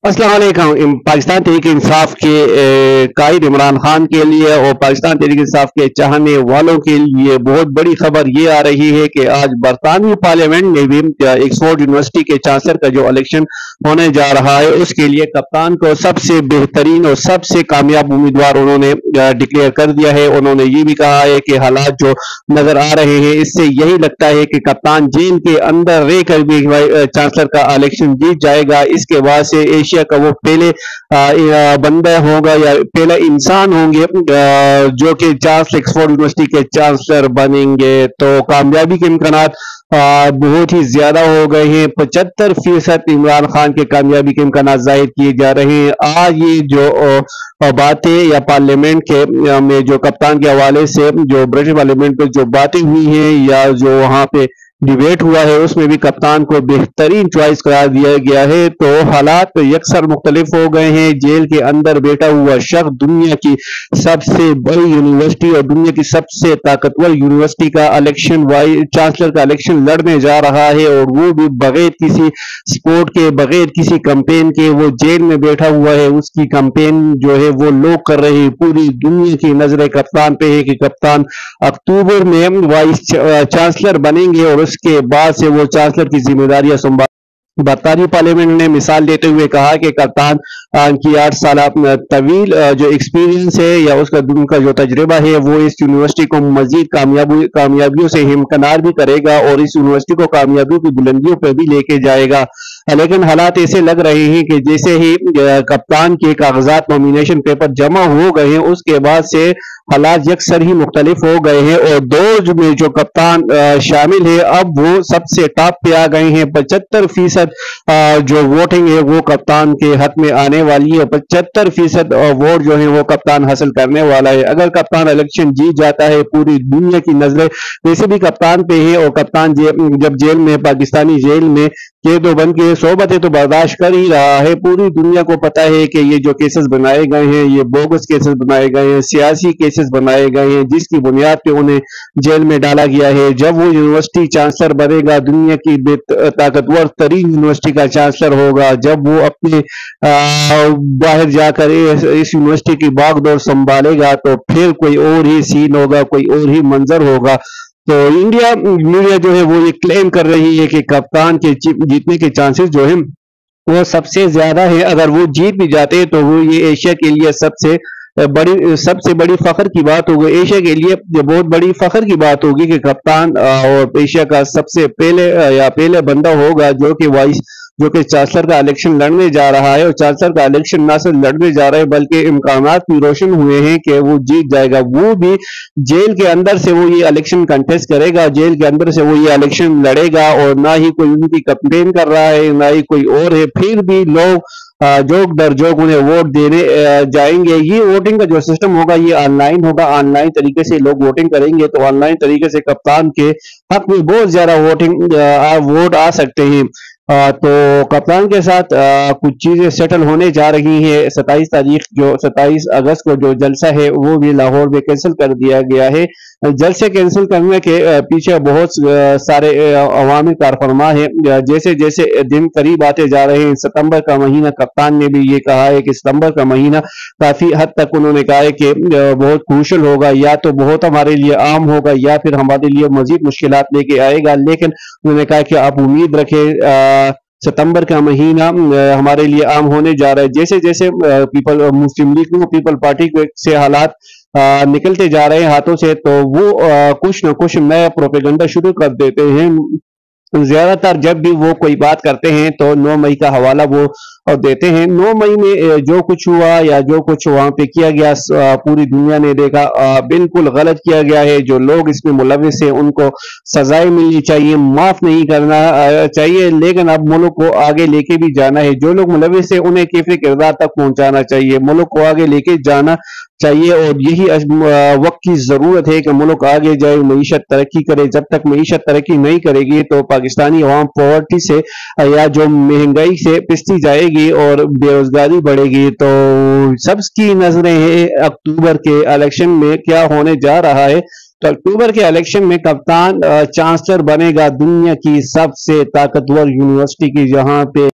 अस्सलाम वालेकुम। पाकिस्तान तहरीक इंसाफ के कायद इमरान खान के लिए और पाकिस्तान तहरीक इंसाफ के चाहने वालों के लिए बहुत बड़ी खबर ये आ रही है कि आज बरतानवी पार्लियामेंट में भी ऑक्सफोर्ड यूनिवर्सिटी के चांसलर का जो इलेक्शन होने जा रहा है उसके लिए कप्तान को सबसे बेहतरीन और सबसे कामयाब उम्मीदवार उन्होंने डिक्लेयर कर दिया है। उन्होंने ये भी कहा है कि हालात जो नजर आ रहे हैं इससे यही लगता है कि कप्तान जेल के अंदर रहकर भी चांसलर का इलेक्शन जीत जाएगा। इसके बाद से एशिया का वो पहले बंदा होगा या पहला इंसान होंगे जो कि चार्ल्स ऑक्सफोर्ड यूनिवर्सिटी के चांसलर बनेंगे। तो कामयाबी के इम्कान बहुत ही ज्यादा हो गए हैं। 75% इमरान खान के कामयाबी के इम्कान जाहिर किए जा रहे हैं। आज ये जो बातें या पार्लियामेंट के में जो कप्तान के हवाले से जो ब्रिटिश पार्लियामेंट में जो बातें हुई हैं या जो वहां पे डिबेट हुआ है उसमें भी कप्तान को बेहतरीन चॉइस करार दिया गया है। तो हालात तो यकसर मुख्तलिफ हो गए हैं। जेल के अंदर बैठा हुआ शख्स दुनिया की सबसे बड़ी यूनिवर्सिटी और दुनिया की सबसे ताकतवर यूनिवर्सिटी का इलेक्शन चांसलर का इलेक्शन लड़ने जा रहा है और वो भी बगैर किसी सपोर्ट के बगैर किसी कैंपेन के वो जेल में बैठा हुआ है। उसकी कैंपेन जो है वो लोग कर रहे हैं। पूरी दुनिया की नजरें कप्तान पे है कि कप्तान अक्टूबर में वाइस चांसलर बनेंगे और उसके बाद से वो चांसलर की जिम्मेदारियां संभाल। बरतानी पार्लियामेंट ने मिसाल देते हुए कहा कि कप्तान की 8 साल तवील जो एक्सपीरियंस है या उनका जो तजर्बा है वो इस यूनिवर्सिटी को मजीद कामयाबियों से हमकिनार भी करेगा और इस यूनिवर्सिटी को कामयाबियों की बुलंदियों पर भी लेके जाएगा। लेकिन हालात ऐसे लग रहे हैं कि जैसे ही कप्तान के कागजात नॉमिनेशन पेपर जमा हो गए हैं उसके बाद से हालात यकसर ही मुख्तलिफ हो गए हैं और दौर में जो कप्तान शामिल है अब वो सबसे टॉप पे आ गए हैं। 75% जो वोटिंग है वो कप्तान के हक में आने वाली है। 75% वोट जो है वो कप्तान हासिल करने वाला है। अगर कप्तान इलेक्शन जीत जाता है पूरी दुनिया की नजरें वैसे भी कप्तान पे है और कप्तान जब जेल में पाकिस्तानी जेल में कैद बंद के सोबतें तो बर्दाश्त कर ही रहा है। पूरी दुनिया को पता है कि ये जो केसेस बनाए गए हैं ये बोगस केसेस बनाए गए हैं, सियासी केसेस बनाए गए हैं जिसकी बुनियाद पे उन्हें जेल में डाला गया है। जब वो यूनिवर्सिटी चांसलर बनेगा दुनिया की ताकतवर तरीन यूनिवर्सिटी का चांसलर होगा, जब वो अपने बाहर जाकर इस यूनिवर्सिटी की बागडोर संभालेगा तो फिर कोई और ही सीन होगा, कोई और ही मंजर होगा। तो इंडिया मीडिया जो है वो ये क्लेम कर रही है कि कप्तान के जीतने के चांसेस जो है वो सबसे ज्यादा है। अगर वो जीत भी जाते हैं तो वो ये एशिया के लिए सबसे बड़ी फख्र की बात होगी। एशिया के लिए बहुत बड़ी फख्र की बात होगी कि कप्तान और एशिया का सबसे पहले बंदा होगा जो कि चांसलर का इलेक्शन लड़ने जा रहा है और चांसलर का इलेक्शन ना सिर्फ लड़ने जा रहा है बल्कि इम्कानात भी रोशन हुए हैं कि वो जीत जाएगा। वो भी जेल के अंदर से वो ये इलेक्शन कंटेस्ट करेगा, जेल के अंदर से वो ये इलेक्शन लड़ेगा और ना ही कोई उनकी कैंपेन कर रहा है ना ही कोई और है। फिर भी लोग जोक दर जोक उन्हें वोट देने जाएंगे। ये वोटिंग का जो सिस्टम होगा ये ऑनलाइन होगा, ऑनलाइन तरीके से लोग वोटिंग करेंगे तो ऑनलाइन तरीके से कप्तान के हक में बहुत ज्यादा वोट आ सकते हैं। तो कप्तान के साथ कुछ चीजें सेटल होने जा रही हैं। 27 अगस्त को जो जलसा है वो भी लाहौर में कैंसिल कर दिया गया है। जलसे कैंसिल करने के पीछे बहुत सारे अवामी कारफरमा है। जैसे जैसे दिन करीब आते जा रहे हैं, सितंबर का महीना कप्तान ने भी ये कहा है कि सितंबर का महीना काफी हद तक उन्होंने कहा है कि बहुत क्रूशल होगा, या तो बहुत हमारे लिए आम होगा या फिर हमारे लिए मजीद मुश्किलात लेके आएगा। लेकिन उन्होंने कहा कि आप उम्मीद रखें सितंबर का महीना हमारे लिए आम होने जा रहा है। जैसे जैसे मुस्लिम लीग पीपल पार्टी से हालात निकलते जा रहे हैं हाथों से तो वो कुछ न कुछ नया प्रोपेगेंडा शुरू कर देते हैं। ज्यादातर जब भी वो कोई बात करते हैं तो 9 मई का हवाला वो देते हैं। 9 मई में जो कुछ हुआ या जो कुछ वहां पे किया गया पूरी दुनिया ने देखा, बिल्कुल गलत किया गया है। जो लोग इसमें मुलविस हैं उनको सजाएं मिलनी चाहिए, माफ नहीं करना चाहिए। लेकिन अब मुल्क को आगे लेके भी जाना है। जो लोग मुलविस है उन्हें कैफे किरदार तक पहुंचाना चाहिए, मुल्क को आगे लेके जाना चाहिए और यही वक्त की जरूरत है कि मुल्क आगे जाए, मईशत तरक्की करे। जब तक मईशत तरक्की नहीं करेगी तो पाकिस्तानी अवाम पॉवर्टी से या जो महंगाई से पिसती जाएगी और बेरोजगारी बढ़ेगी। तो सबकी नजरें हैं अक्टूबर के इलेक्शन में क्या होने जा रहा है। तो अक्टूबर के इलेक्शन में कप्तान चांसलर बनेगा दुनिया की सबसे ताकतवर यूनिवर्सिटी की, जहां पे